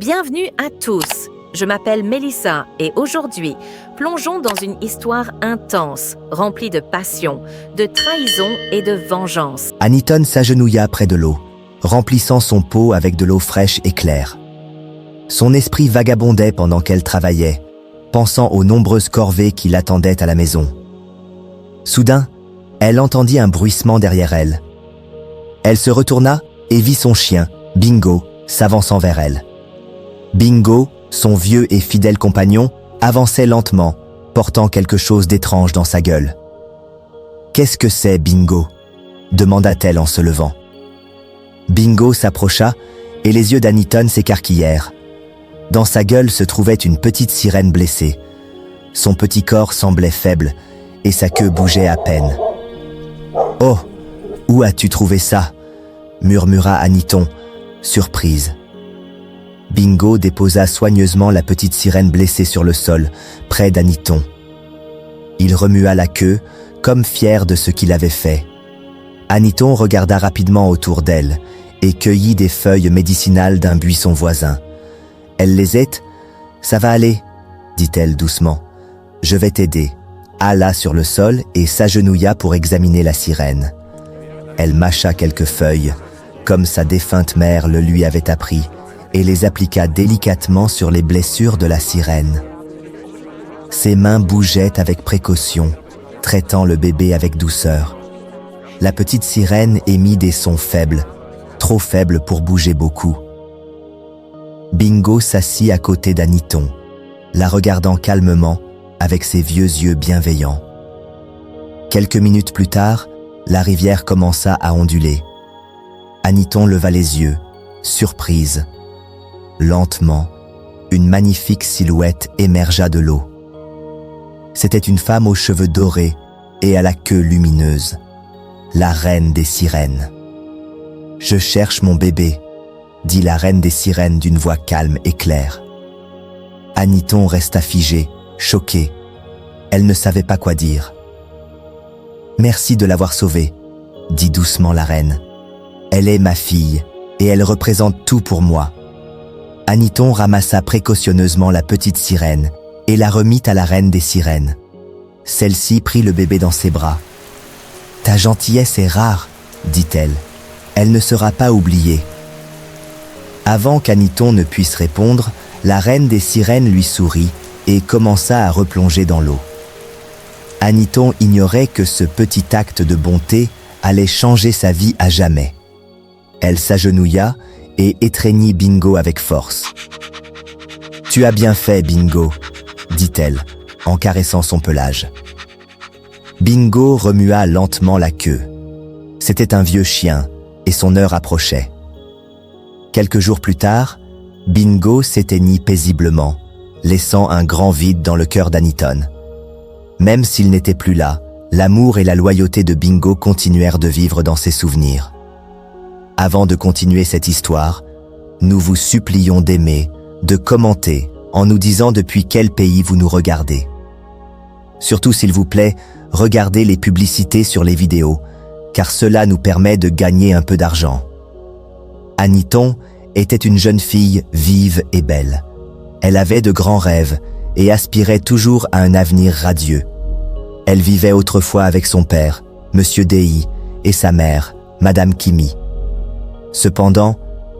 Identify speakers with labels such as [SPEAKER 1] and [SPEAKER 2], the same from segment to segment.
[SPEAKER 1] Bienvenue à tous. Je m'appelle Mélissa et aujourd'hui, plongeons dans une histoire intense, remplie de passion, de trahison et de vengeance.
[SPEAKER 2] Aniton s'agenouilla près de l'eau, remplissant son pot avec de l'eau fraîche et claire. Son esprit vagabondait pendant qu'elle travaillait, pensant aux nombreuses corvées qui l'attendaient à la maison. Soudain, elle entendit un bruissement derrière elle. Elle se retourna et vit son chien, Bingo, s'avançant vers elle. Bingo, son vieux et fidèle compagnon, avançait lentement, portant quelque chose d'étrange dans sa gueule. « Qu'est-ce que c'est, Bingo ?» demanda-t-elle en se levant. Bingo s'approcha et les yeux d'Aniton s'écarquillèrent. Dans sa gueule se trouvait une petite sirène blessée. Son petit corps semblait faible et sa queue bougeait à peine. « Oh, où as-tu trouvé ça ?» murmura Aniton, surprise. Bingo déposa soigneusement la petite sirène blessée sur le sol, près d'Aniton. Il remua la queue, comme fier de ce qu'il avait fait. Aniton regarda rapidement autour d'elle et cueillit des feuilles médicinales d'un buisson voisin. « Elle les est ? Ça va aller, » dit-elle doucement. « Je vais t'aider. » Alla sur le sol et s'agenouilla pour examiner la sirène. Elle mâcha quelques feuilles, comme sa défunte mère le lui avait appris, et les appliqua délicatement sur les blessures de la sirène. Ses mains bougeaient avec précaution, traitant le bébé avec douceur. La petite sirène émit des sons faibles, trop faibles pour bouger beaucoup. Bingo s'assit à côté d'Aniton, la regardant calmement avec ses vieux yeux bienveillants. Quelques minutes plus tard, la rivière commença à onduler. Aniton leva les yeux, surprise. Lentement, une magnifique silhouette émergea de l'eau. C'était une femme aux cheveux dorés et à la queue lumineuse, la reine des sirènes. « Je cherche mon bébé », dit la reine des sirènes d'une voix calme et claire. Aniton resta figé, choqué. Elle ne savait pas quoi dire. « Merci de l'avoir sauvée », dit doucement la reine. « Elle est ma fille et elle représente tout pour moi. » Aniton ramassa précautionneusement la petite sirène et la remit à la reine des sirènes. Celle-ci prit le bébé dans ses bras. « Ta gentillesse est rare, » dit-elle. « Elle ne sera pas oubliée. » Avant qu'Aniton ne puisse répondre, la reine des sirènes lui sourit et commença à replonger dans l'eau. Aniton ignorait que ce petit acte de bonté allait changer sa vie à jamais. Elle s'agenouilla et étreignit Bingo avec force. « Tu as bien fait, Bingo, » dit-elle, en caressant son pelage. Bingo remua lentement la queue. C'était un vieux chien, et son heure approchait. Quelques jours plus tard, Bingo s'éteignit paisiblement, laissant un grand vide dans le cœur d'Aniton. Même s'il n'était plus là, l'amour et la loyauté de Bingo continuèrent de vivre dans ses souvenirs. Avant de continuer cette histoire, nous vous supplions d'aimer, de commenter, en nous disant depuis quel pays vous nous regardez. Surtout s'il vous plaît, regardez les publicités sur les vidéos, car cela nous permet de gagner un peu d'argent. Aniton était une jeune fille vive et belle. Elle avait de grands rêves et aspirait toujours à un avenir radieux. Elle vivait autrefois avec son père, Monsieur Dei, et sa mère, Madame Kimi. Cependant,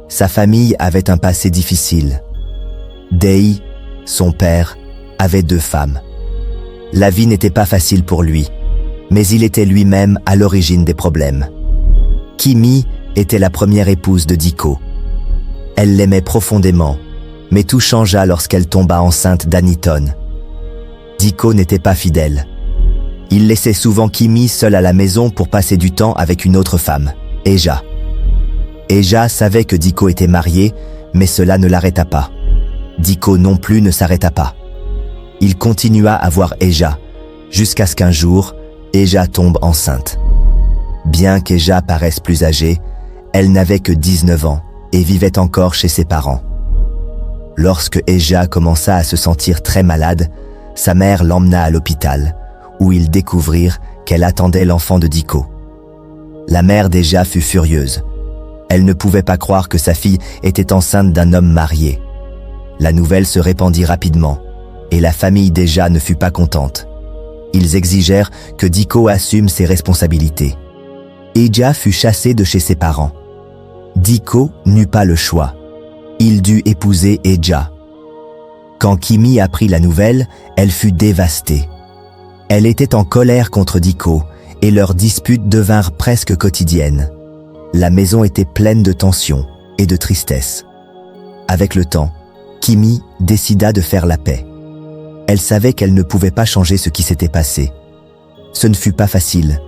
[SPEAKER 2] sa famille avait un passé difficile. Dei, son père, avait 2 femmes. La vie n'était pas facile pour lui, mais il était lui-même à l'origine des problèmes. Kimi était la première épouse de Diko. Elle l'aimait profondément, mais tout changea lorsqu'elle tomba enceinte d'Aniton. Diko n'était pas fidèle. Il laissait souvent Kimi seule à la maison pour passer du temps avec une autre femme, Eja. Eja savait que Diko était marié, mais cela ne l'arrêta pas. Diko non plus ne s'arrêta pas. Il continua à voir Eja, jusqu'à ce qu'un jour, Eja tombe enceinte. Bien qu'Eja paraisse plus âgée, elle n'avait que 19 ans et vivait encore chez ses parents. Lorsque Eja commença à se sentir très malade, sa mère l'emmena à l'hôpital, où ils découvrirent qu'elle attendait l'enfant de Diko. La mère d'Eja fut furieuse. Elle ne pouvait pas croire que sa fille était enceinte d'un homme marié. La nouvelle se répandit rapidement, et la famille déjà ne fut pas contente. Ils exigèrent que Diko assume ses responsabilités. Eja fut chassé de chez ses parents. Diko n'eut pas le choix. Il dut épouser Eja. Quand Kimi apprit la nouvelle, elle fut dévastée. Elle était en colère contre Diko, et leurs disputes devinrent presque quotidiennes. La maison était pleine de tensions et de tristesse. Avec le temps, Kimi décida de faire la paix. Elle savait qu'elle ne pouvait pas changer ce qui s'était passé. Ce ne fut pas facile,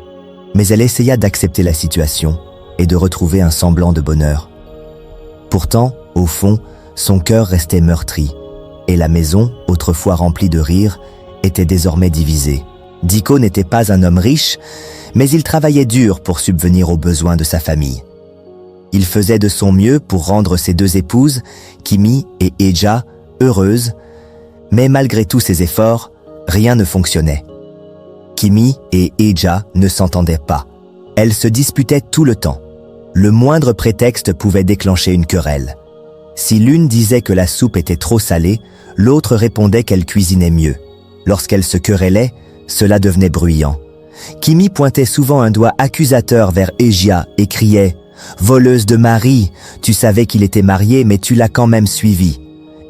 [SPEAKER 2] mais elle essaya d'accepter la situation et de retrouver un semblant de bonheur. Pourtant, au fond, son cœur restait meurtri, et la maison, autrefois remplie de rires, était désormais divisée. Diko n'était pas un homme riche, mais il travaillait dur pour subvenir aux besoins de sa famille. Il faisait de son mieux pour rendre ses deux épouses, Kimi et Eja, heureuses, mais malgré tous ses efforts, rien ne fonctionnait. Kimi et Eja ne s'entendaient pas. Elles se disputaient tout le temps. Le moindre prétexte pouvait déclencher une querelle. Si l'une disait que la soupe était trop salée, l'autre répondait qu'elle cuisinait mieux. Lorsqu'elles se querellaient, cela devenait bruyant. Kimi pointait souvent un doigt accusateur vers Eja et criait « Voleuse de mari, tu savais qu'il était marié mais tu l'as quand même suivi ».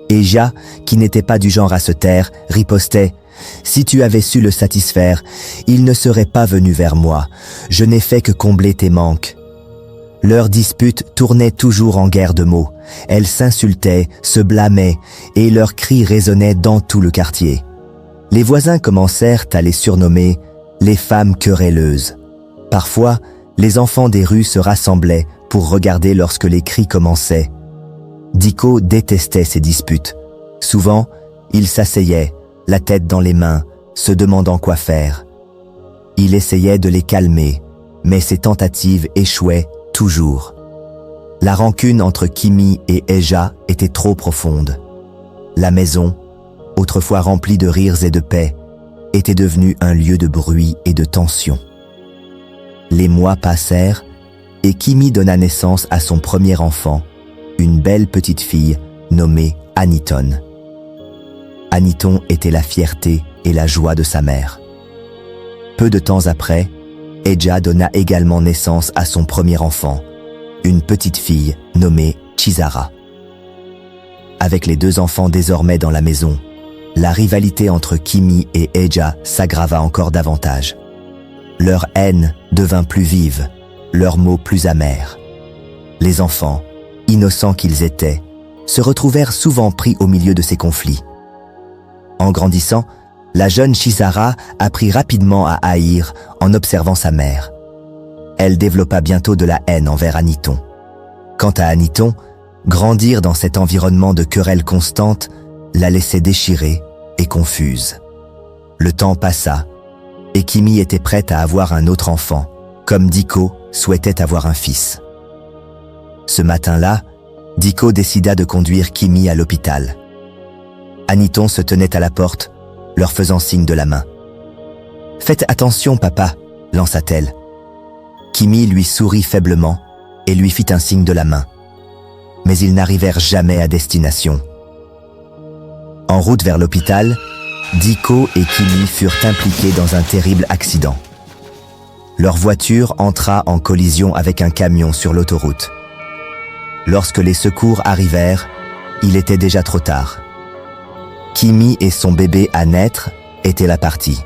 [SPEAKER 2] Eja, qui n'était pas du genre à se taire, ripostait « Si tu avais su le satisfaire, il ne serait pas venu vers moi. Je n'ai fait que combler tes manques. » Leur dispute tournait toujours en guerre de mots. Elles s'insultaient, se blâmaient, et leurs cris résonnaient dans tout le quartier. Les voisins commencèrent à les surnommer « les femmes querelleuses ». Parfois, les enfants des rues se rassemblaient pour regarder lorsque les cris commençaient. Diko détestait ces disputes. Souvent, il s'asseyait, la tête dans les mains, se demandant quoi faire. Il essayait de les calmer, mais ses tentatives échouaient toujours. La rancune entre Kimi et Eja était trop profonde. La maison, autrefois remplie de rires et de paix, était devenue un lieu de bruit et de tension. Les mois passèrent et Kimi donna naissance à son premier enfant, une belle petite fille nommée Aniton. Aniton était la fierté et la joie de sa mère. Peu de temps après, Eja donna également naissance à son premier enfant, une petite fille nommée Chizara. Avec les deux enfants désormais dans la maison, la rivalité entre Kimi et Eja s'aggrava encore davantage. Leur haine devint plus vive, leurs mots plus amers. Les enfants, innocents qu'ils étaient, se retrouvèrent souvent pris au milieu de ces conflits. En grandissant, la jeune Chizara apprit rapidement à haïr en observant sa mère. Elle développa bientôt de la haine envers Aniton. Quant à Aniton, grandir dans cet environnement de querelles constantes la laissait déchirée et confuse. Le temps passa, et Kimi était prête à avoir un autre enfant, comme Diko souhaitait avoir un fils. Ce matin-là, Diko décida de conduire Kimi à l'hôpital. Aniton se tenait à la porte, leur faisant signe de la main. « Faites attention, papa » lança-t-elle. Kimi lui sourit faiblement et lui fit un signe de la main. Mais ils n'arrivèrent jamais à destination. En route vers l'hôpital, Diko et Kimi furent impliqués dans un terrible accident. Leur voiture entra en collision avec un camion sur l'autoroute. Lorsque les secours arrivèrent, il était déjà trop tard. Kimi et son bébé à naître étaient la partie.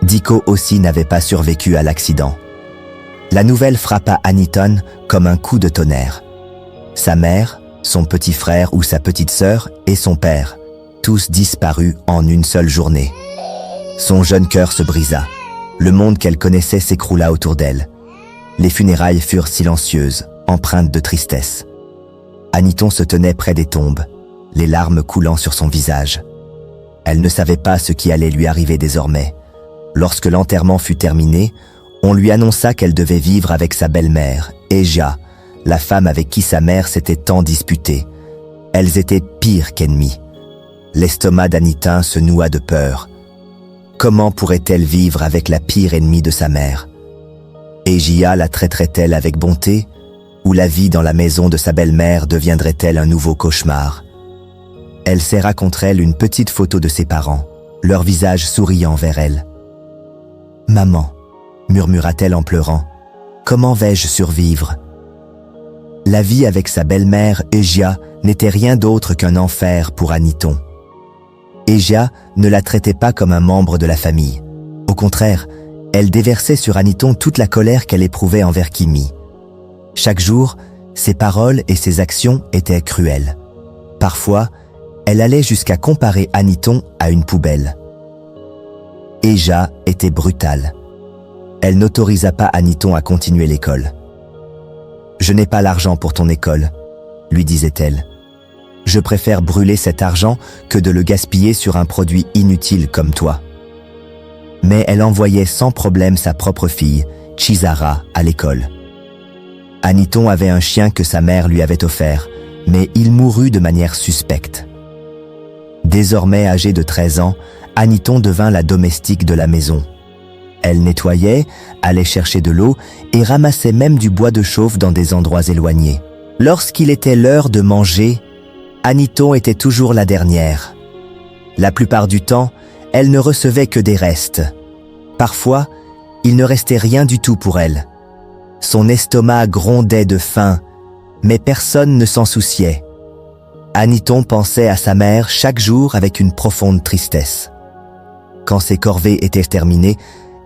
[SPEAKER 2] Diko aussi n'avait pas survécu à l'accident. La nouvelle frappa Aniton comme un coup de tonnerre. Sa mère, son petit frère ou sa petite sœur et son père, tous disparus en une seule journée. Son jeune cœur se brisa. Le monde qu'elle connaissait s'écroula autour d'elle. Les funérailles furent silencieuses, empreintes de tristesse. Aniton se tenait près des tombes, les larmes coulant sur son visage. Elle ne savait pas ce qui allait lui arriver désormais. Lorsque l'enterrement fut terminé, on lui annonça qu'elle devait vivre avec sa belle-mère, Eja, la femme avec qui sa mère s'était tant disputée. Elles étaient pires qu'ennemies. L'estomac d'Anitin se noua de peur. Comment pourrait-elle vivre avec la pire ennemie de sa mère? Eja la traiterait-elle avec bonté? Ou la vie dans la maison de sa belle-mère deviendrait-elle un nouveau cauchemar? Elle serra contre elle une petite photo de ses parents, leur visage souriant vers elle. « Maman, » murmura-t-elle en pleurant, « comment vais-je survivre ?» La vie avec sa belle-mère, Égia, n'était rien d'autre qu'un enfer pour Aniton. Égia ne la traitait pas comme un membre de la famille. Au contraire, elle déversait sur Aniton toute la colère qu'elle éprouvait envers Kimi. Chaque jour, ses paroles et ses actions étaient cruelles. Parfois, elle allait jusqu'à comparer Aniton à une poubelle. Égia était brutale. Elle n'autorisa pas Aniton à continuer l'école. « Je n'ai pas l'argent pour ton école », lui disait-elle. « Je préfère brûler cet argent que de le gaspiller sur un produit inutile comme toi. » Mais elle envoyait sans problème sa propre fille, Chizara, à l'école. Aniton avait un chien que sa mère lui avait offert, mais il mourut de manière suspecte. Désormais âgée de 13 ans, Aniton devint la domestique de la maison. Elle nettoyait, allait chercher de l'eau et ramassait même du bois de chauffe dans des endroits éloignés. Lorsqu'il était l'heure de manger, Aniton était toujours la dernière. La plupart du temps, elle ne recevait que des restes. Parfois, il ne restait rien du tout pour elle. Son estomac grondait de faim, mais personne ne s'en souciait. Aniton pensait à sa mère chaque jour avec une profonde tristesse. Quand ses corvées étaient terminées,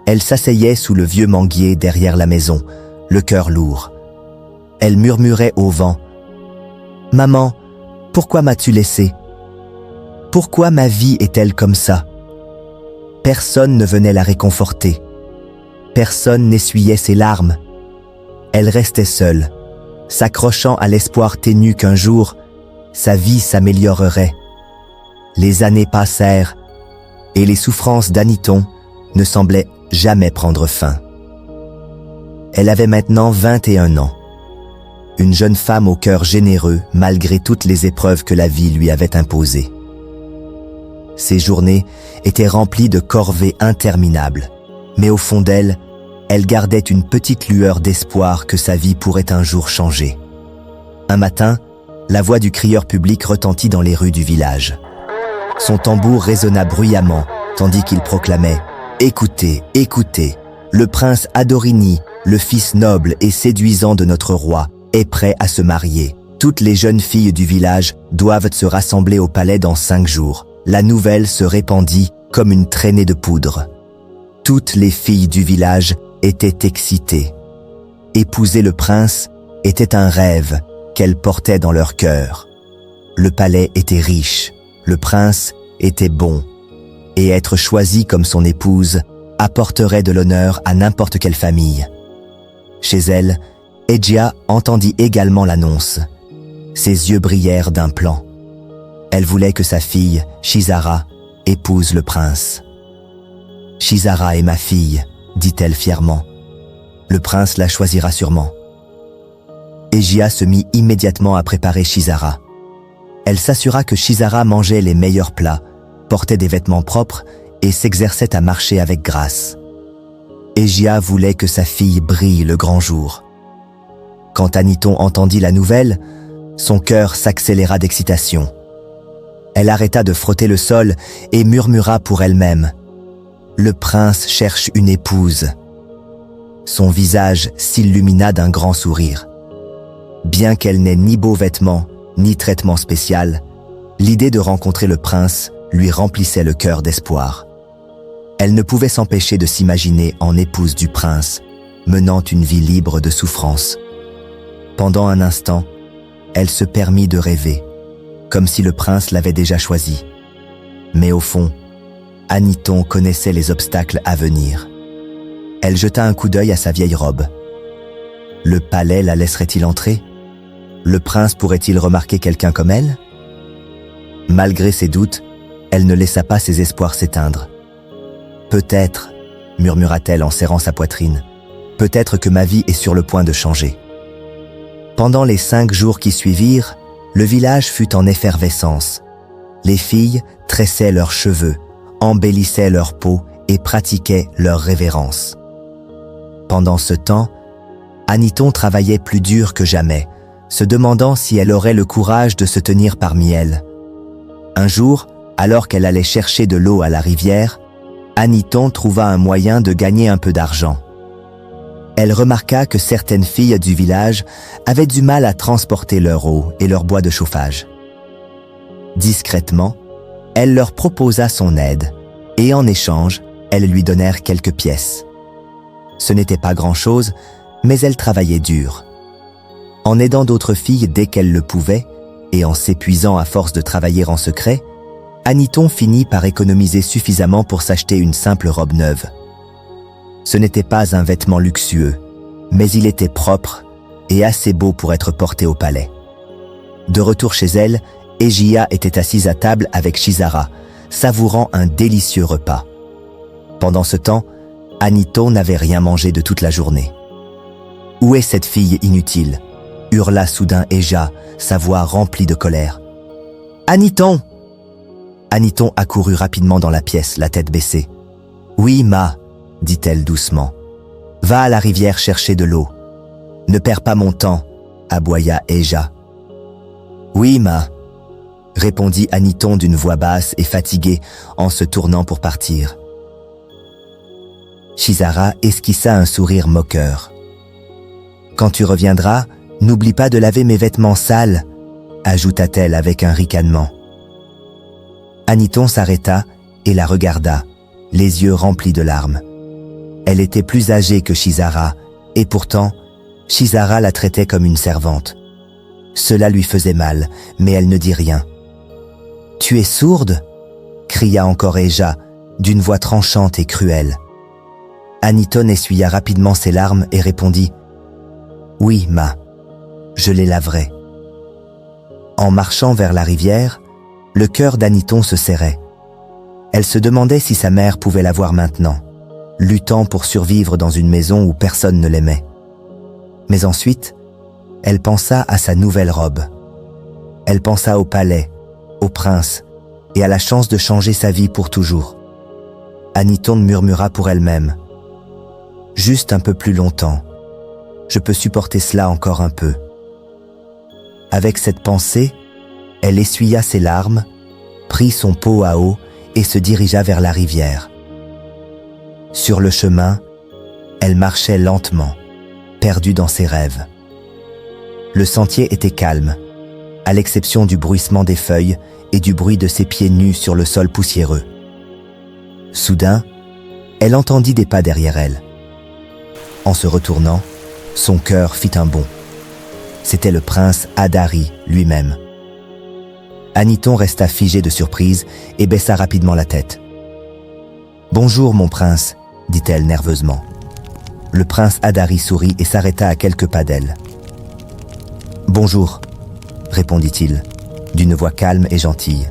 [SPEAKER 2] elle s'asseyait sous le vieux manguier derrière la maison, le cœur lourd. Elle murmurait au vent. « Maman, pourquoi m'as-tu laissé? Pourquoi ma vie est-elle comme ça ?» Personne ne venait la réconforter. Personne n'essuyait ses larmes. Elle restait seule, s'accrochant à l'espoir ténu qu'un jour, sa vie s'améliorerait. Les années passèrent, et les souffrances d'Aniton ne semblaient jamais prendre fin. Elle avait maintenant 21 ans. Une jeune femme au cœur généreux malgré toutes les épreuves que la vie lui avait imposées. Ses journées étaient remplies de corvées interminables, mais au fond d'elle, elle gardait une petite lueur d'espoir que sa vie pourrait un jour changer. Un matin, la voix du crieur public retentit dans les rues du village. Son tambour résonna bruyamment, tandis qu'il proclamait « Écoutez, écoutez, le prince Adorini, le fils noble et séduisant de notre roi, est prêt à se marier. Toutes les jeunes filles du village doivent se rassembler au palais dans 5 jours. » La nouvelle se répandit comme une traînée de poudre. Toutes les filles du village étaient excitées. Épouser le prince était un rêve qu'elles portaient dans leur cœur. Le palais était riche, le prince était bon, et être choisi comme son épouse apporterait de l'honneur à n'importe quelle famille. Chez elle, Égia entendit également l'annonce. Ses yeux brillèrent d'un plan. Elle voulait que sa fille, Chizara, épouse le prince. « Chizara est ma fille », dit-elle fièrement. « Le prince la choisira sûrement. » Égia se mit immédiatement à préparer Chizara. Elle s'assura que Chizara mangeait les meilleurs plats, portait des vêtements propres et s'exerçait à marcher avec grâce. Égia voulait que sa fille brille le grand jour. Quand Aniton entendit la nouvelle, son cœur s'accéléra d'excitation. Elle arrêta de frotter le sol et murmura pour elle-même « Le prince cherche une épouse. » Son visage s'illumina d'un grand sourire. Bien qu'elle n'ait ni beaux vêtements, ni traitement spécial, l'idée de rencontrer le prince lui remplissait le cœur d'espoir. Elle ne pouvait s'empêcher de s'imaginer en épouse du prince, menant une vie libre de souffrance. Pendant un instant, elle se permit de rêver, comme si le prince l'avait déjà choisi. Mais au fond, Aniton connaissait les obstacles à venir. Elle jeta un coup d'œil à sa vieille robe. Le palais la laisserait-il entrer? Le prince pourrait-il remarquer quelqu'un comme elle? Malgré ses doutes, elle ne laissa pas ses espoirs s'éteindre. « Peut-être, » murmura-t-elle en serrant sa poitrine, « peut-être que ma vie est sur le point de changer. » Pendant les 5 jours qui suivirent, le village fut en effervescence. Les filles tressaient leurs cheveux, embellissaient leur peau et pratiquaient leur révérence. Pendant ce temps, Aniton travaillait plus dur que jamais, se demandant si elle aurait le courage de se tenir parmi elles. Un jour, alors qu'elle allait chercher de l'eau à la rivière, Aniton trouva un moyen de gagner un peu d'argent. Elle remarqua que certaines filles du village avaient du mal à transporter leur eau et leur bois de chauffage. Discrètement, elle leur proposa son aide et en échange, elles lui donnèrent quelques pièces. Ce n'était pas grand-chose, mais elle travaillait dur. En aidant d'autres filles dès qu'elle le pouvait, et en s'épuisant à force de travailler en secret, Aniton finit par économiser suffisamment pour s'acheter une simple robe neuve. Ce n'était pas un vêtement luxueux, mais il était propre et assez beau pour être porté au palais. De retour chez elle, Egia était assise à table avec Shizara, savourant un délicieux repas. Pendant ce temps, Aniton n'avait rien mangé de toute la journée. « Où est cette fille inutile ?» hurla soudain Egia, sa voix remplie de colère. « Aniton !» Aniton accourut rapidement dans la pièce, la tête baissée. « Oui, ma, dit-elle doucement. Va à la rivière chercher de l'eau. Ne perds pas mon temps, aboya Egia. « Oui, ma, répondit Aniton d'une voix basse et fatiguée en se tournant pour partir. Shizara esquissa un sourire moqueur. « Quand tu reviendras, n'oublie pas de laver mes vêtements sales, ajouta-t-elle avec un ricanement. Aniton s'arrêta et la regarda, les yeux remplis de larmes. Elle était plus âgée que Shizara, et pourtant, Shizara la traitait comme une servante. Cela lui faisait mal, mais elle ne dit rien. « Tu es sourde ?» cria encore Egia, d'une voix tranchante et cruelle. Aniton essuya rapidement ses larmes et répondit « Oui, ma, je les laverai. » En marchant vers la rivière, le cœur d'Aniton se serrait. Elle se demandait si sa mère pouvait la voir maintenant, luttant pour survivre dans une maison où personne ne l'aimait. Mais ensuite, elle pensa à sa nouvelle robe. Elle pensa au palais, au prince, et à la chance de changer sa vie pour toujours. Aniton murmura pour elle-même. « Juste un peu plus longtemps. Je peux supporter cela encore un peu. » Avec cette pensée, elle essuya ses larmes, prit son pot à eau et se dirigea vers la rivière. Sur le chemin, elle marchait lentement, perdue dans ses rêves. Le sentier était calme, à l'exception du bruissement des feuilles et du bruit de ses pieds nus sur le sol poussiéreux. Soudain, elle entendit des pas derrière elle. En se retournant, son cœur fit un bond. C'était le prince Adari lui-même. Aniton resta figé de surprise et baissa rapidement la tête. « Bonjour, mon prince, » dit-elle nerveusement. Le prince Adari sourit et s'arrêta à quelques pas d'elle. « Bonjour, » répondit-il, d'une voix calme et gentille.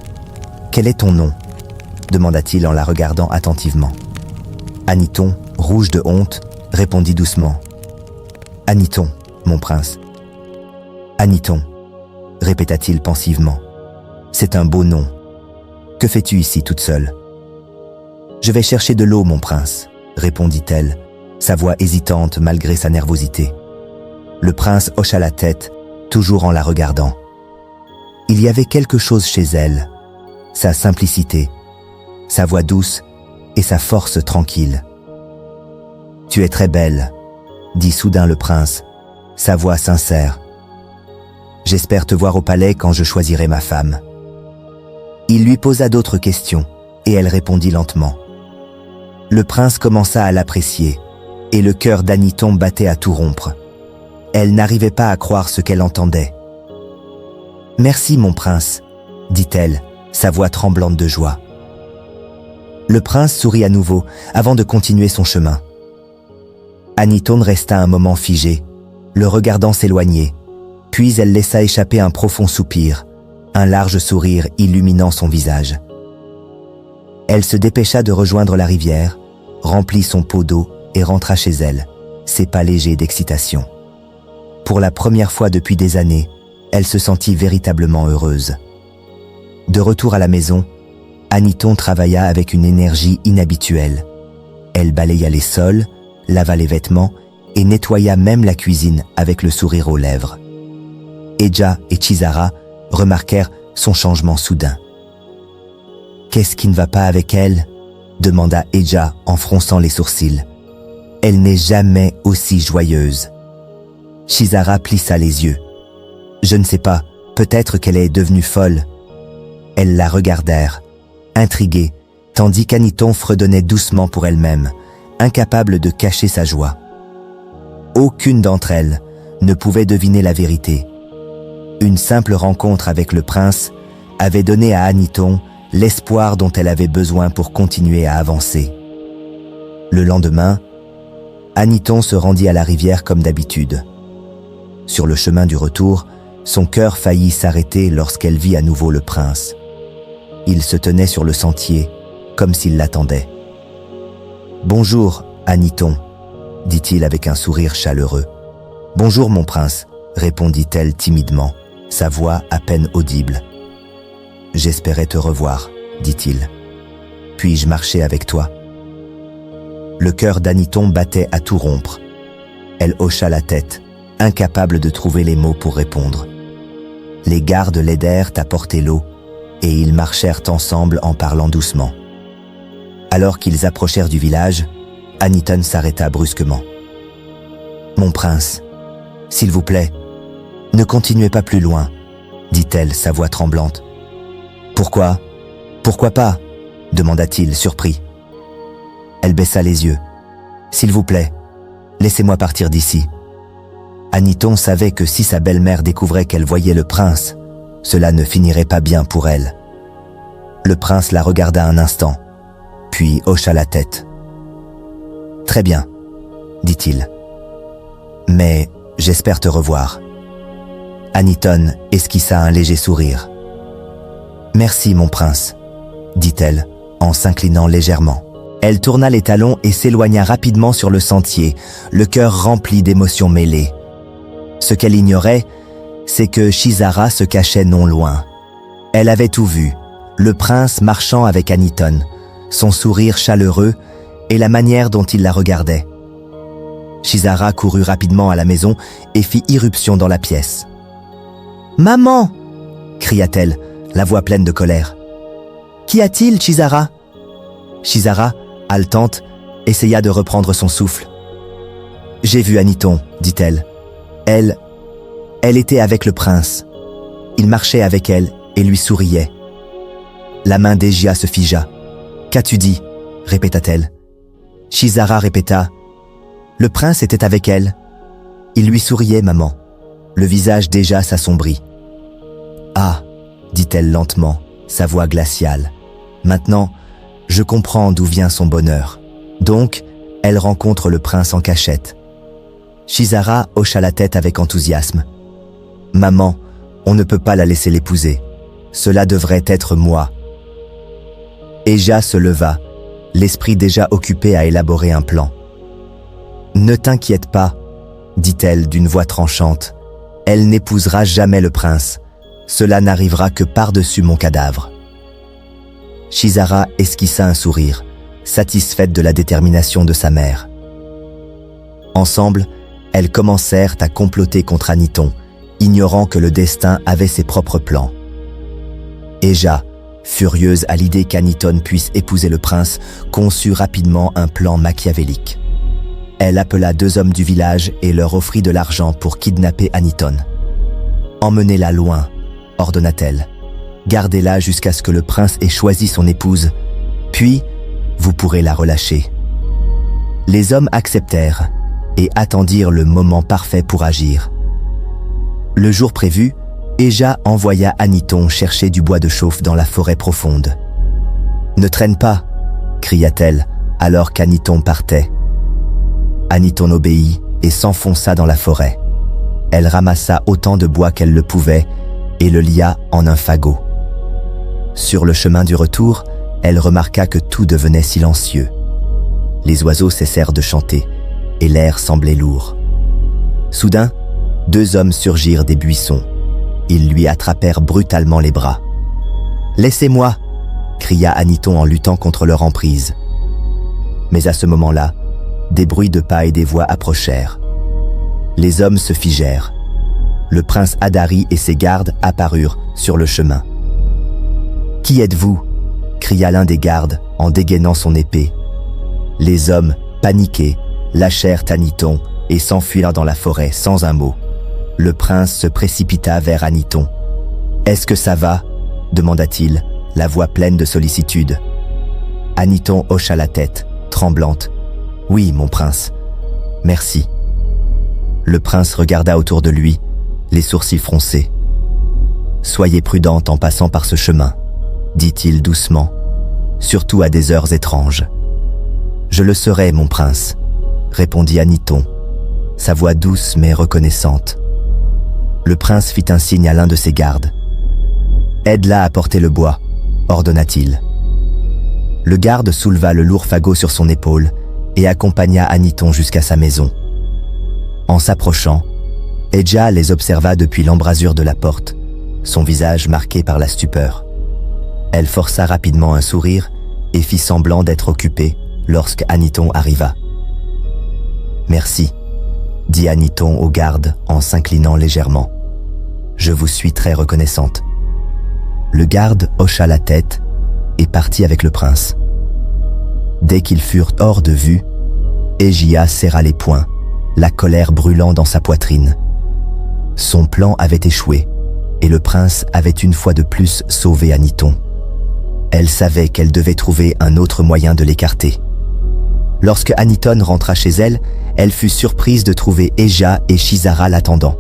[SPEAKER 2] « Quel est ton nom ?» demanda-t-il en la regardant attentivement. Aniton, rouge de honte, répondit doucement. « Aniton, mon prince. »« Aniton, » répéta-t-il pensivement. « C'est un beau nom. Que fais-tu ici toute seule ?»« Je vais chercher de l'eau, mon prince, » répondit-elle, sa voix hésitante malgré sa nervosité. Le prince hocha la tête, toujours en la regardant. Il y avait quelque chose chez elle, sa simplicité, sa voix douce et sa force tranquille. « Tu es très belle, » dit soudain le prince, sa voix sincère. « J'espère te voir au palais quand je choisirai ma femme. » Il lui posa d'autres questions, et elle répondit lentement. Le prince commença à l'apprécier, et le cœur d'Aniton battait à tout rompre. Elle n'arrivait pas à croire ce qu'elle entendait. « Merci, mon prince, » dit-elle, sa voix tremblante de joie. Le prince sourit à nouveau, avant de continuer son chemin. Aniton resta un moment figée, le regardant s'éloigner, puis elle laissa échapper un profond soupir, un large sourire illuminant son visage. Elle se dépêcha de rejoindre la rivière, remplit son pot d'eau et rentra chez elle, ses pas légers d'excitation. Pour la première fois depuis des années, elle se sentit véritablement heureuse. De retour à la maison, Aniton travailla avec une énergie inhabituelle. Elle balaya les sols, lava les vêtements et nettoya même la cuisine avec le sourire aux lèvres. Egia et Shizara remarquèrent son changement soudain. « Qu'est-ce qui ne va pas avec elle ?» demanda Eja en fronçant les sourcils. « Elle n'est jamais aussi joyeuse. » Shizara plissa les yeux. « Je ne sais pas, peut-être qu'elle est devenue folle. » Elles la regardèrent, intriguées, tandis qu'Aniton fredonnait doucement pour elle-même, incapable de cacher sa joie. Aucune d'entre elles ne pouvait deviner la vérité. Une simple rencontre avec le prince avait donné à Aniton l'espoir dont elle avait besoin pour continuer à avancer. Le lendemain, Aniton se rendit à la rivière comme d'habitude. Sur le chemin du retour, son cœur faillit s'arrêter lorsqu'elle vit à nouveau le prince. Il se tenait sur le sentier, comme s'il l'attendait. « Bonjour, Aniton », dit-il avec un sourire chaleureux. « Bonjour, mon prince », répondit-elle timidement, sa voix à peine audible. « J'espérais te revoir, » dit-il. « Puis-je marcher avec toi ?» Le cœur d'Aniton battait à tout rompre. Elle hocha la tête, incapable de trouver les mots pour répondre. Les gardes l'aidèrent à porter l'eau, et ils marchèrent ensemble en parlant doucement. Alors qu'ils approchèrent du village, Aniton s'arrêta brusquement. « Mon prince, s'il vous plaît, ne continuez pas plus loin, » dit-elle, sa voix tremblante. « Pourquoi ? Pourquoi pas ?» demanda-t-il, surpris. Elle baissa les yeux. « S'il vous plaît, laissez-moi partir d'ici. » Aniton savait que si sa belle-mère découvrait qu'elle voyait le prince, cela ne finirait pas bien pour elle. Le prince la regarda un instant, puis hocha la tête. « Très bien, » dit-il. « Mais j'espère te revoir. » Aniton esquissa un léger sourire. « Merci, mon prince, » dit-elle, en s'inclinant légèrement. Elle tourna les talons et s'éloigna rapidement sur le sentier, le cœur rempli d'émotions mêlées. Ce qu'elle ignorait, c'est que Shizara se cachait non loin. Elle avait tout vu, le prince marchant avec Aniton, son sourire chaleureux et la manière dont il la regardait. Shizara courut rapidement à la maison et fit irruption dans la pièce. « Maman !» cria-t-elle, la voix pleine de colère. « Qu'y a-t-il, Shizara ?» Shizara, haletante, essaya de reprendre son souffle. « J'ai vu Aniton, » dit-elle. « Elle était avec le prince. Il marchait avec elle et lui souriait. » La main d'Eja se figea. « Qu'as-tu dit ?» répéta-t-elle. Shizara répéta. « Le prince était avec elle. Il lui souriait, maman. » Le visage d'Eja s'assombrit. « Ah !» dit-elle lentement, sa voix glaciale. « Maintenant, je comprends d'où vient son bonheur. Donc, elle rencontre le prince en cachette. » Shizara hocha la tête avec enthousiasme. « Maman, on ne peut pas la laisser l'épouser. Cela devrait être moi. » Eja se leva, l'esprit déjà occupé à élaborer un plan. « Ne t'inquiète pas, » dit-elle d'une voix tranchante. « Elle n'épousera jamais le prince. Cela n'arrivera que par-dessus mon cadavre. » Shizara esquissa un sourire, satisfaite de la détermination de sa mère. Ensemble, elles commencèrent à comploter contre Aniton, ignorant que le destin avait ses propres plans. Eja, furieuse à l'idée qu'Aniton puisse épouser le prince, conçut rapidement un plan machiavélique. Elle appela 2 hommes du village et leur offrit de l'argent pour kidnapper Aniton. « Emmenez-la loin », ordonna-t-elle. « Gardez-la jusqu'à ce que le prince ait choisi son épouse, puis vous pourrez la relâcher. » Les hommes acceptèrent et attendirent le moment parfait pour agir. Le jour prévu, Eja envoya Aniton chercher du bois de chauffe dans la forêt profonde. « Ne traîne pas !» cria-t-elle alors qu'Aniton partait. Aniton obéit et s'enfonça dans la forêt. Elle ramassa autant de bois qu'elle le pouvait et le lia en un fagot. Sur le chemin du retour, elle remarqua que tout devenait silencieux. Les oiseaux cessèrent de chanter et l'air semblait lourd. Soudain, 2 hommes surgirent des buissons. Ils lui attrapèrent brutalement les bras. « Laissez-moi !» cria Aniton en luttant contre leur emprise. Mais à ce moment-là, des bruits de pas et des voix approchèrent. Les hommes se figèrent. Le prince Adari et ses gardes apparurent sur le chemin. Qui êtes-vous » cria l'un des gardes en dégainant son épée. Les hommes, paniqués, lâchèrent Aniton et s'enfuirent dans la forêt sans un mot. Le prince se précipita vers Aniton. « Est-ce que ça va » demanda-t-il, la voix pleine de sollicitude. Aniton hocha la tête, tremblante. « Oui, mon prince. Merci. » Le prince regarda autour de lui, les sourcils froncés. « Soyez prudente en passant par ce chemin, » dit-il doucement, surtout à des heures étranges. « Je le serai, mon prince, » répondit Aniton, sa voix douce mais reconnaissante. Le prince fit un signe à l'un de ses gardes. « Aide-la à porter le bois, » ordonna-t-il. Le garde souleva le lourd fagot sur son épaule et accompagna Aniton jusqu'à sa maison. En s'approchant, Eja les observa depuis l'embrasure de la porte, son visage marqué par la stupeur. Elle força rapidement un sourire et fit semblant d'être occupée lorsque Aniton arriva. « Merci », dit Aniton au garde en s'inclinant légèrement. « Je vous suis très reconnaissante. » Le garde hocha la tête et partit avec le prince. Dès qu'ils furent hors de vue, Eja serra les poings, la colère brûlant dans sa poitrine. Son plan avait échoué et le prince avait une fois de plus sauvé Aniton. Elle savait qu'elle devait trouver un autre moyen de l'écarter. Lorsque Aniton rentra chez elle, elle fut surprise de trouver Eja et Shizara l'attendant.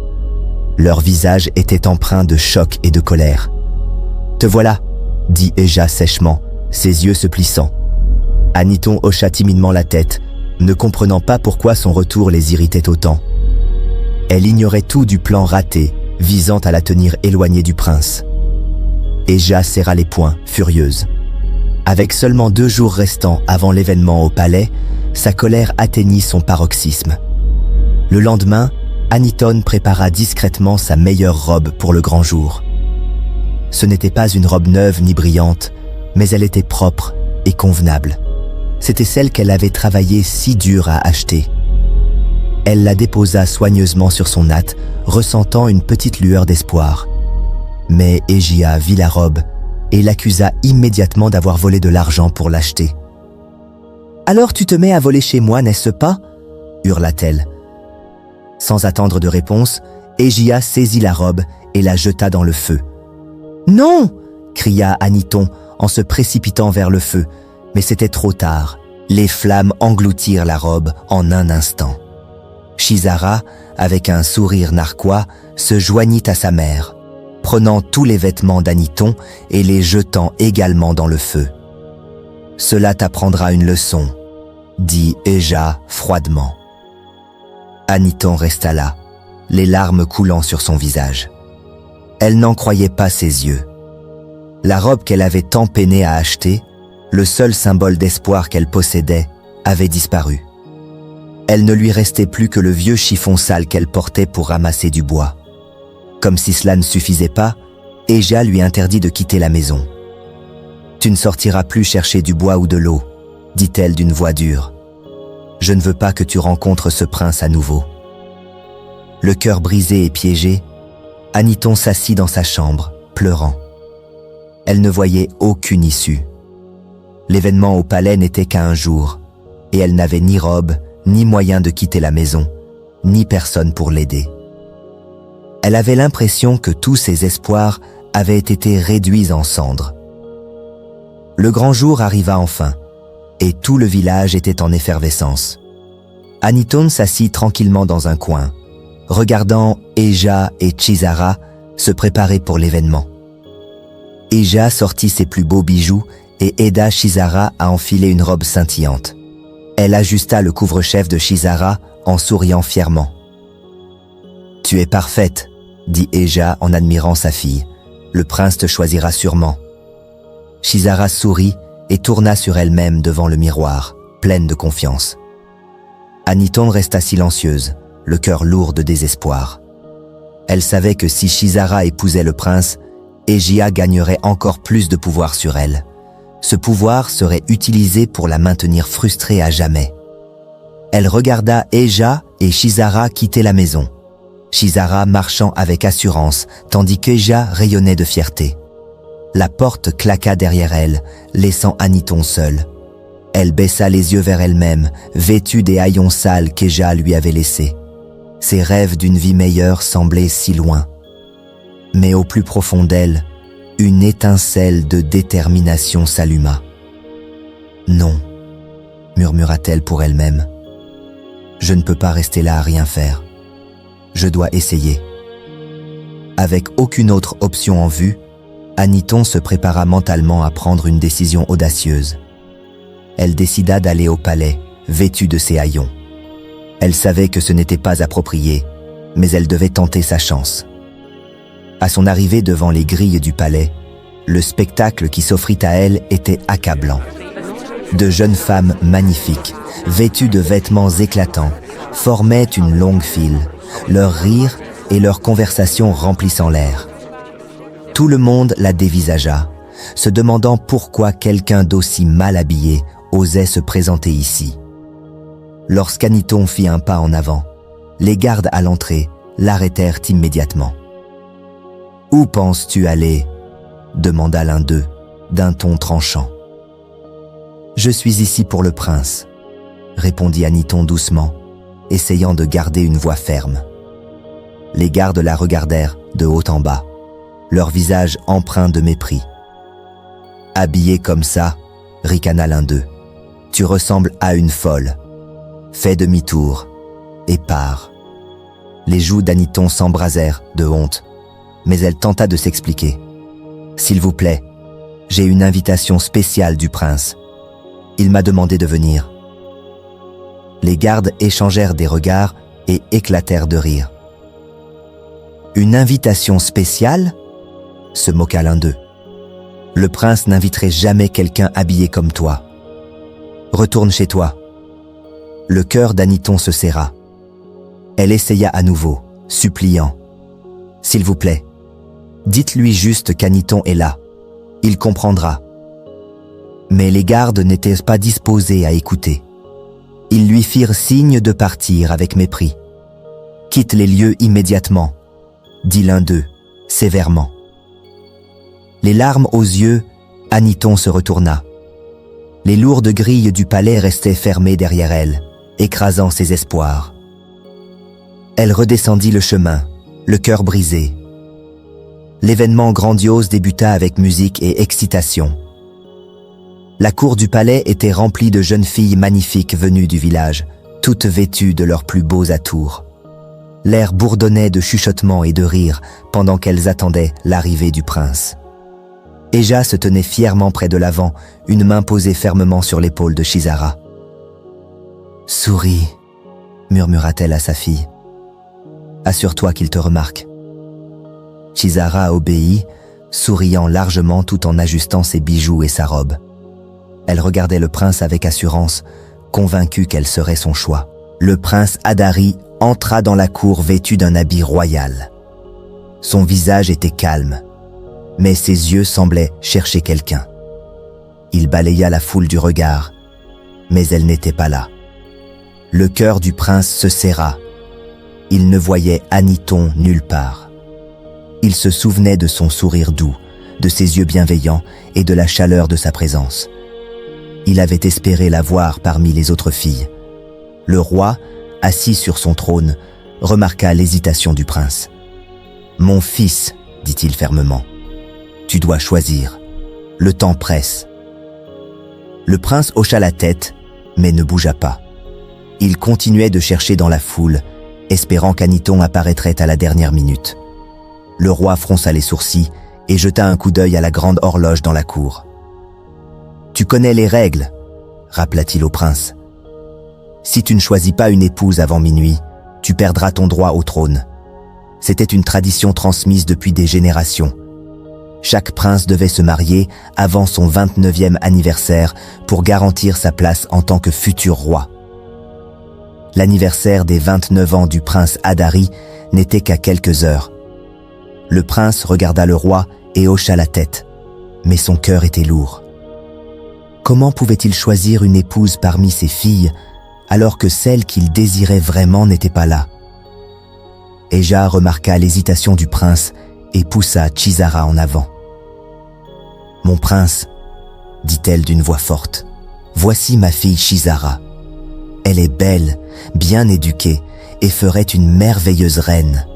[SPEAKER 2] Leurs visages étaient empreints de choc et de colère. « Te voilà » dit Eja sèchement, ses yeux se plissant. Aniton hocha timidement la tête, ne comprenant pas pourquoi son retour les irritait autant. Elle ignorait tout du plan raté, visant à la tenir éloignée du prince. Eja serra les poings, furieuse. Avec seulement 2 jours restants avant l'événement au palais, sa colère atteignit son paroxysme. Le lendemain, Aniton prépara discrètement sa meilleure robe pour le grand jour. Ce n'était pas une robe neuve ni brillante, mais elle était propre et convenable. C'était celle qu'elle avait travaillé si dur à acheter. Elle la déposa soigneusement sur son natte, ressentant une petite lueur d'espoir. Mais Eja vit la robe et l'accusa immédiatement d'avoir volé de l'argent pour l'acheter. « Alors tu te mets à voler chez moi, n'est-ce pas ?» hurla-t-elle. Sans attendre de réponse, Eja saisit la robe et la jeta dans le feu. « Non !» cria Aniton en se précipitant vers le feu, mais c'était trop tard. Les flammes engloutirent la robe en un instant. Shizara, avec un sourire narquois, se joignit à sa mère, prenant tous les vêtements d'Aniton et les jetant également dans le feu. « Cela t'apprendra une leçon », dit Eja froidement. Aniton resta là, les larmes coulant sur son visage. Elle n'en croyait pas ses yeux. La robe qu'elle avait tant peiné à acheter, le seul symbole d'espoir qu'elle possédait, avait disparu. Elle ne lui restait plus que le vieux chiffon sale qu'elle portait pour ramasser du bois. Comme si cela ne suffisait pas, Eja lui interdit de quitter la maison. « Tu ne sortiras plus chercher du bois ou de l'eau, » dit-elle d'une voix dure. « Je ne veux pas que tu rencontres ce prince à nouveau. » Le cœur brisé et piégé, Aniton s'assit dans sa chambre, pleurant. Elle ne voyait aucune issue. L'événement au palais n'était qu'à un jour, et elle n'avait ni robe, ni moyen de quitter la maison, ni personne pour l'aider. Elle avait l'impression que tous ses espoirs avaient été réduits en cendres. Le grand jour arriva enfin, et tout le village était en effervescence. Aniton s'assit tranquillement dans un coin, regardant Eja et Shizara se préparer pour l'événement. Eja sortit ses plus beaux bijoux et aida Shizara à enfiler une robe scintillante. Elle ajusta le couvre-chef de Shizara en souriant fièrement. « Tu es parfaite », dit Eja en admirant sa fille. « Le prince te choisira sûrement. » Shizara sourit et tourna sur elle-même devant le miroir, pleine de confiance. Aniton resta silencieuse, le cœur lourd de désespoir. Elle savait que si Shizara épousait le prince, Eja gagnerait encore plus de pouvoir sur elle. Ce pouvoir serait utilisé pour la maintenir frustrée à jamais. Elle regarda Eja et Shizara quitter la maison. Shizara marchant avec assurance, tandis qu'Eja rayonnait de fierté. La porte claqua derrière elle, laissant Aniton seule. Elle baissa les yeux vers elle-même, vêtue des haillons sales qu'Eja lui avait laissés. Ses rêves d'une vie meilleure semblaient si loin. Mais au plus profond d'elle, une étincelle de détermination s'alluma. « Non », murmura-t-elle pour elle-même. « Je ne peux pas rester là à rien faire. Je dois essayer. » Avec aucune autre option en vue, Aniton se prépara mentalement à prendre une décision audacieuse. Elle décida d'aller au palais, vêtue de ses haillons. Elle savait que ce n'était pas approprié, mais elle devait tenter sa chance. À son arrivée devant les grilles du palais, le spectacle qui s'offrit à elle était accablant. De jeunes femmes magnifiques, vêtues de vêtements éclatants, formaient une longue file, leurs rires et leurs conversations remplissant l'air. Tout le monde la dévisagea, se demandant pourquoi quelqu'un d'aussi mal habillé osait se présenter ici. Lorsqu'Aniton fit un pas en avant, les gardes à l'entrée l'arrêtèrent immédiatement. « Où penses-tu aller ?» demanda l'un d'eux, d'un ton tranchant. « Je suis ici pour le prince », répondit Aniton doucement, essayant de garder une voix ferme. Les gardes la regardèrent de haut en bas, leur visage empreint de mépris. « Habillée comme ça, » ricana l'un d'eux, « tu ressembles à une folle. Fais demi-tour et pars. » Les joues d'Aniton s'embrasèrent de honte, mais elle tenta de s'expliquer. « S'il vous plaît, j'ai une invitation spéciale du prince. Il m'a demandé de venir. » Les gardes échangèrent des regards et éclatèrent de rire. « Une invitation spéciale ?» se moqua l'un d'eux. « Le prince n'inviterait jamais quelqu'un habillé comme toi. Retourne chez toi. » Le cœur d'Aniton se serra. Elle essaya à nouveau, suppliant. « S'il vous plaît, dites-lui juste qu'Aniton est là. Il comprendra. » Mais les gardes n'étaient pas disposés à écouter. Ils lui firent signe de partir avec mépris. « Quitte les lieux immédiatement », dit l'un d'eux, sévèrement. Les larmes aux yeux, Aniton se retourna. Les lourdes grilles du palais restaient fermées derrière elle, écrasant ses espoirs. Elle redescendit le chemin, le cœur brisé. L'événement grandiose débuta avec musique et excitation. La cour du palais était remplie de jeunes filles magnifiques venues du village, toutes vêtues de leurs plus beaux atours. L'air bourdonnait de chuchotements et de rires pendant qu'elles attendaient l'arrivée du prince. Eja se tenait fièrement près de l'avant, une main posée fermement sur l'épaule de Chizara. « Souris », murmura-t-elle à sa fille. « Assure-toi qu'il te remarque. » Chizara obéit, souriant largement tout en ajustant ses bijoux et sa robe. Elle regardait le prince avec assurance, convaincue qu'elle serait son choix. Le prince Adari entra dans la cour vêtu d'un habit royal. Son visage était calme, mais ses yeux semblaient chercher quelqu'un. Il balaya la foule du regard, mais elle n'était pas là. Le cœur du prince se serra. Il ne voyait Aniton nulle part. Il se souvenait de son sourire doux, de ses yeux bienveillants et de la chaleur de sa présence. Il avait espéré la voir parmi les autres filles. Le roi, assis sur son trône, remarqua l'hésitation du prince. « Mon fils, dit-il fermement, tu dois choisir. Le temps presse. » Le prince hocha la tête, mais ne bougea pas. Il continuait de chercher dans la foule, espérant qu'Aniton apparaîtrait à la dernière minute. Le roi fronça les sourcils et jeta un coup d'œil à la grande horloge dans la cour. « Tu connais les règles, » rappela-t-il au prince. « Si tu ne choisis pas une épouse avant minuit, tu perdras ton droit au trône. C'était une tradition transmise depuis des générations. Chaque prince devait se marier avant son 29e anniversaire pour garantir sa place en tant que futur roi. L'anniversaire des 29 ans du prince Adari n'était qu'à quelques heures. Le prince regarda le roi et hocha la tête, mais son cœur était lourd. Comment pouvait-il choisir une épouse parmi ses filles alors que celle qu'il désirait vraiment n'était pas là? Eja remarqua l'hésitation du prince et poussa Chizara en avant. « Mon prince, dit-elle d'une voix forte, voici ma fille Shizara. Elle est belle, bien éduquée et ferait une merveilleuse reine. »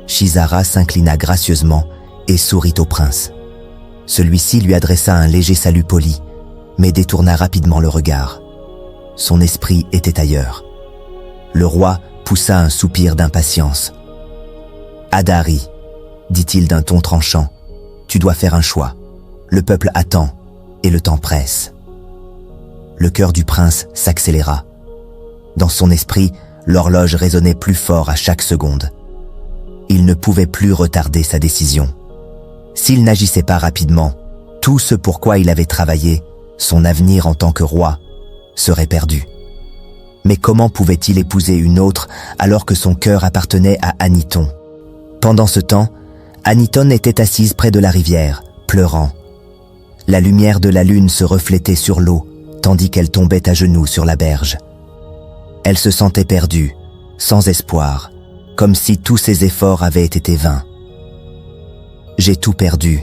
[SPEAKER 2] Shizara s'inclina gracieusement et sourit au prince. Celui-ci lui adressa un léger salut poli, mais détourna rapidement le regard. Son esprit était ailleurs. Le roi poussa un soupir d'impatience. « Adari, dit-il d'un ton tranchant, tu dois faire un choix. Le peuple attend et le temps presse. » Le cœur du prince s'accéléra. Dans son esprit, l'horloge résonnait plus fort à chaque seconde. Il ne pouvait plus retarder sa décision. S'il n'agissait pas rapidement, tout ce pourquoi il avait travaillé, son avenir en tant que roi, serait perdu. Mais comment pouvait-il épouser une autre alors que son cœur appartenait à Aniton? Pendant ce temps, Aniton était assise près de la rivière, pleurant. La lumière de la lune se reflétait sur l'eau, tandis qu'elle tombait à genoux sur la berge. Elle se sentait perdue, sans espoir, comme si tous ses efforts avaient été vains. « J'ai tout perdu, »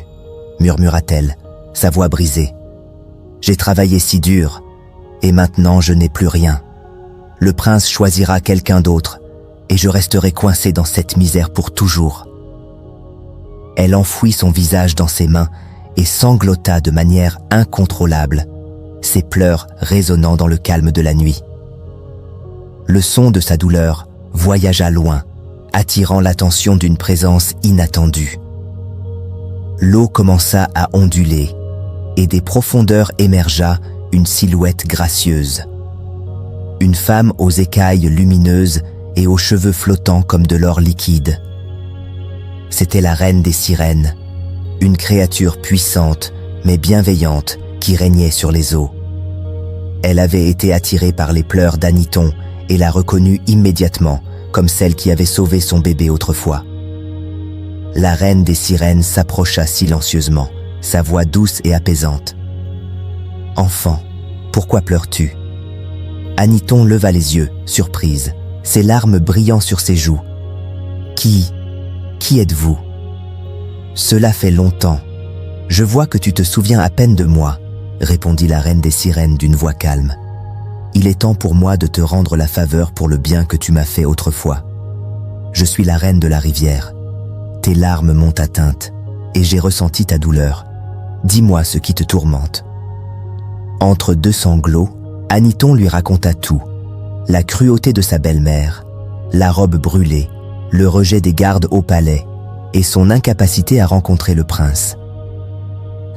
[SPEAKER 2] murmura-t-elle, sa voix brisée. « J'ai travaillé si dur, et maintenant je n'ai plus rien. Le prince choisira quelqu'un d'autre, et je resterai coincée dans cette misère pour toujours. » Elle enfouit son visage dans ses mains et sanglota de manière incontrôlable, ses pleurs résonnant dans le calme de la nuit. Le son de sa douleur voyagea loin, attirant l'attention d'une présence inattendue. L'eau commença à onduler, et des profondeurs émergea une silhouette gracieuse. Une femme aux écailles lumineuses et aux cheveux flottants comme de l'or liquide. C'était la reine des sirènes, une créature puissante mais bienveillante qui régnait sur les eaux. Elle avait été attirée par les pleurs d'Aniton et la reconnut immédiatement comme celle qui avait sauvé son bébé autrefois. La reine des sirènes s'approcha silencieusement, sa voix douce et apaisante. « Enfant, pourquoi pleures-tu » Aniton leva les yeux, surprise, ses larmes brillant sur ses joues. « Qui êtes-vous » ? « Cela fait longtemps. Je vois que tu te souviens à peine de moi, » répondit la reine des sirènes d'une voix calme. « Il est temps pour moi de te rendre la faveur pour le bien que tu m'as fait autrefois. Je suis la reine de la rivière. Tes larmes m'ont atteinte, et j'ai ressenti ta douleur. Dis-moi ce qui te tourmente. » Entre deux sanglots, Aniton lui raconta tout. La cruauté de sa belle-mère, la robe brûlée, le rejet des gardes au palais, et son incapacité à rencontrer le prince.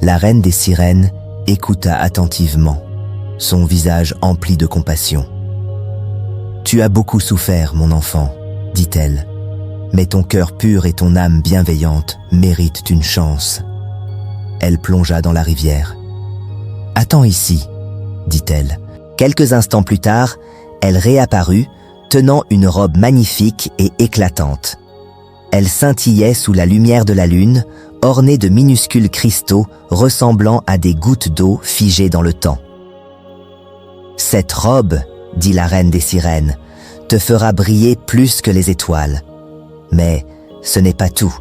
[SPEAKER 2] La reine des sirènes écouta attentivement, son visage empli de compassion. « Tu as beaucoup souffert, mon enfant, » dit-elle. « Mais ton cœur pur et ton âme bienveillante méritent une chance. » Elle plongea dans la rivière. « Attends ici, » dit-elle. Quelques instants plus tard, elle réapparut, tenant une robe magnifique et éclatante. Elle scintillait sous la lumière de la lune, ornée de minuscules cristaux ressemblant à des gouttes d'eau figées dans le temps. « Cette robe, » dit la reine des sirènes, « te fera briller plus que les étoiles. » Mais ce n'est pas tout.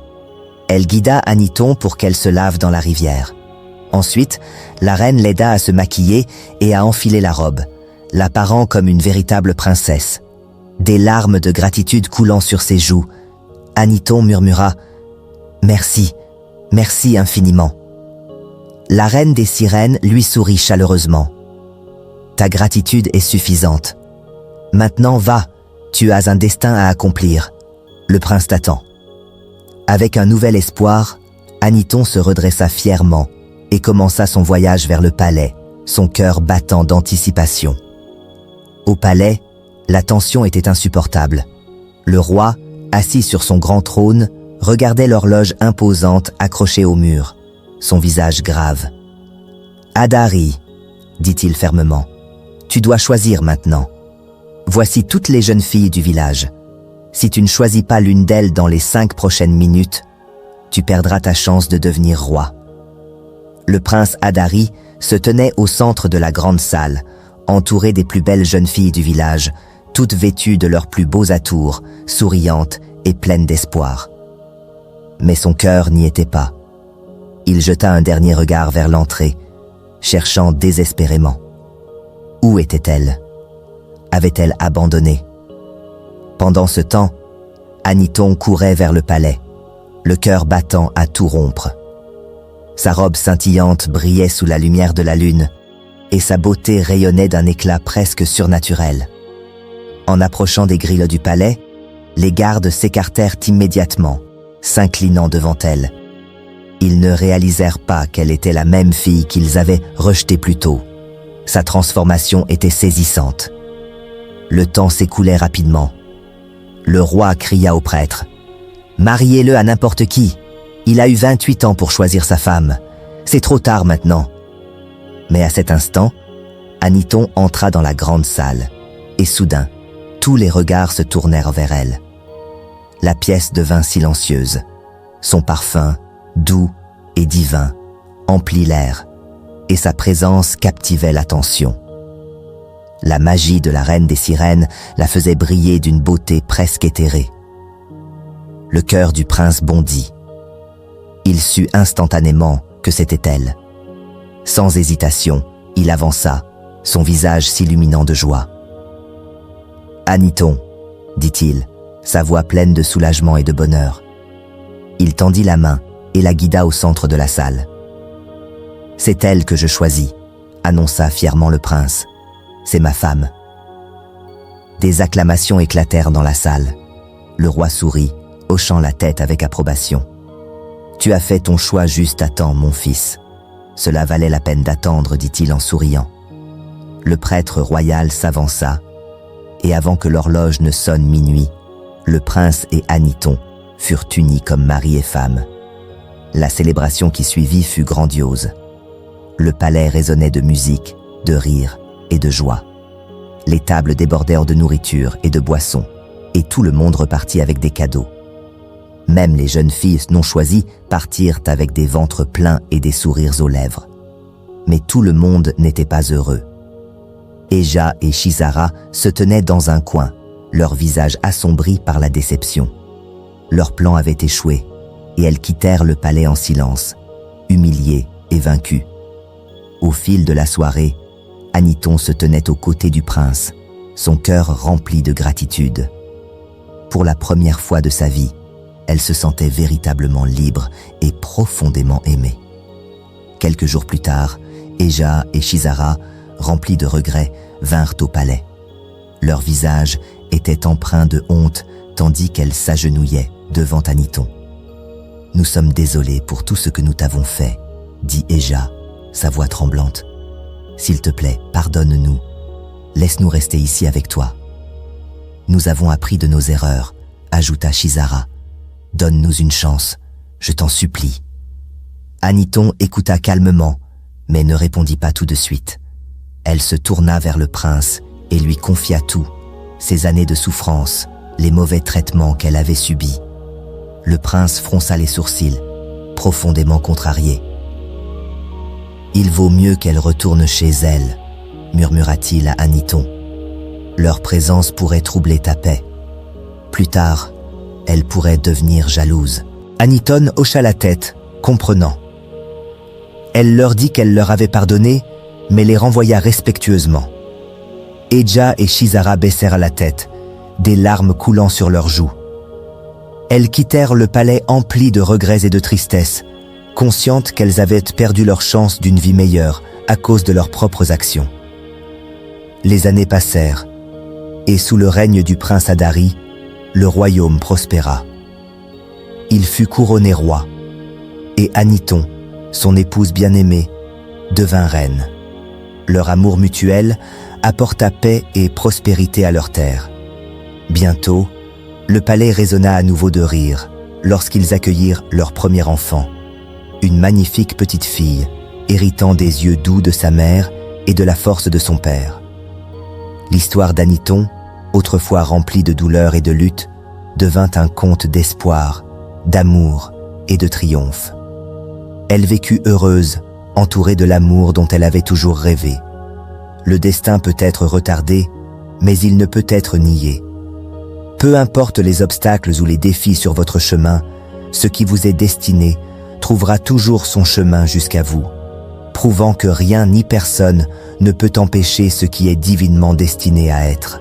[SPEAKER 2] Elle guida Aniton pour qu'elle se lave dans la rivière. Ensuite, la reine l'aida à se maquiller et à enfiler la robe, l'apparant comme une véritable princesse. Des larmes de gratitude coulant sur ses joues, Aniton murmura « Merci, merci infiniment. » La reine des sirènes lui sourit chaleureusement. « Ta gratitude est suffisante. Maintenant va, tu as un destin à accomplir. Le prince t'attend. » Avec un nouvel espoir, Aniton se redressa fièrement et commença son voyage vers le palais, son cœur battant d'anticipation. Au palais, la tension était insupportable. Le roi, assis sur son grand trône, regardait l'horloge imposante accrochée au mur, son visage grave. « Adari, » dit-il fermement, « tu dois choisir maintenant. Voici toutes les jeunes filles du village. Si tu ne choisis pas l'une d'elles dans les 5 prochaines minutes, tu perdras ta chance de devenir roi. » Le prince Adari se tenait au centre de la grande salle, entouré des plus belles jeunes filles du village, toutes vêtues de leurs plus beaux atours, souriantes et pleines d'espoir. Mais son cœur n'y était pas. Il jeta un dernier regard vers l'entrée, cherchant désespérément. Où était-elle? Avait-elle abandonné? Pendant ce temps, Aniton courait vers le palais, le cœur battant à tout rompre. Sa robe scintillante brillait sous la lumière de la lune, et sa beauté rayonnait d'un éclat presque surnaturel. En approchant des grilles du palais, les gardes s'écartèrent immédiatement, s'inclinant devant elle. Ils ne réalisèrent pas qu'elle était la même fille qu'ils avaient rejetée plus tôt. Sa transformation était saisissante. Le temps s'écoulait rapidement. Le roi cria au prêtre « Mariez-le à n'importe qui. Il a eu 28 ans pour choisir sa femme. C'est trop tard maintenant. » Mais à cet instant, Aniton entra dans la grande salle, et soudain, tous les regards se tournèrent vers elle. La pièce devint silencieuse. Son parfum, doux et divin, emplit l'air, et sa présence captivait l'attention. La magie de la reine des sirènes la faisait briller d'une beauté presque éthérée. Le cœur du prince bondit. Il sut instantanément que c'était elle. Sans hésitation, il avança, son visage s'illuminant de joie. « Aniton, » dit-il, sa voix pleine de soulagement et de bonheur. Il tendit la main et la guida au centre de la salle. « C'est elle que je choisis, » annonça fièrement le prince. « C'est ma femme. » Des acclamations éclatèrent dans la salle. Le roi sourit, hochant la tête avec approbation. « Tu as fait ton choix juste à temps, mon fils. Cela valait la peine d'attendre, dit-il en souriant. » Le prêtre royal s'avança, et avant que l'horloge ne sonne minuit, le prince et Aniton furent unis comme mari et femme. La célébration qui suivit fut grandiose. Le palais résonnait de musique, de rires et de joie. Les tables débordèrent de nourriture et de boissons, et tout le monde repartit avec des cadeaux. Même les jeunes filles non choisies partirent avec des ventres pleins et des sourires aux lèvres. Mais tout le monde n'était pas heureux. Eja et Shizara se tenaient dans un coin, leur visage assombri par la déception. Leur plan avait échoué, et elles quittèrent le palais en silence, humiliées et vaincues. Au fil de la soirée, Aniton se tenait aux côtés du prince, son cœur rempli de gratitude. Pour la première fois de sa vie, elle se sentait véritablement libre et profondément aimée. Quelques jours plus tard, Eja et Shizara, remplis de regrets, vinrent au palais. Leur visage était empreint de honte tandis qu'elles s'agenouillaient devant Aniton. « Nous sommes désolés pour tout ce que nous t'avons fait, » dit Eja, sa voix tremblante. « S'il te plaît, pardonne-nous. Laisse-nous rester ici avec toi. »« Nous avons appris de nos erreurs, » ajouta Shizara. « Donne-nous une chance, je t'en supplie. » Aniton écouta calmement, mais ne répondit pas tout de suite. Elle se tourna vers le prince et lui confia tout, ses années de souffrance, les mauvais traitements qu'elle avait subis. Le prince fronça les sourcils, profondément contrarié. « Il vaut mieux qu'elle retourne chez elle, » murmura-t-il à Aniton. « Leur présence pourrait troubler ta paix. Plus tard, elle pourrait devenir jalouse. » Aniton hocha la tête, comprenant. Elle leur dit qu'elle leur avait pardonné, mais les renvoya respectueusement. Eja et Shizara baissèrent la tête, des larmes coulant sur leurs joues. Elles quittèrent le palais empli de regrets et de tristesse, conscientes qu'elles avaient perdu leur chance d'une vie meilleure à cause de leurs propres actions. Les années passèrent, et sous le règne du prince Adari, le royaume prospéra. Il fut couronné roi, et Aniton, son épouse bien-aimée, devint reine. Leur amour mutuel apporta paix et prospérité à leur terre. Bientôt, le palais résonna à nouveau de rire lorsqu'ils accueillirent leur premier enfant, une magnifique petite fille, héritant des yeux doux de sa mère et de la force de son père. L'histoire d'Aniton, autrefois remplie de douleur et de lutte, devint un conte d'espoir, d'amour et de triomphe. Elle vécut heureuse, entourée de l'amour dont elle avait toujours rêvé. Le destin peut être retardé, mais il ne peut être nié. Peu importe les obstacles ou les défis sur votre chemin, ce qui vous est destiné trouvera toujours son chemin jusqu'à vous, prouvant que rien ni personne ne peut empêcher ce qui est divinement destiné à être.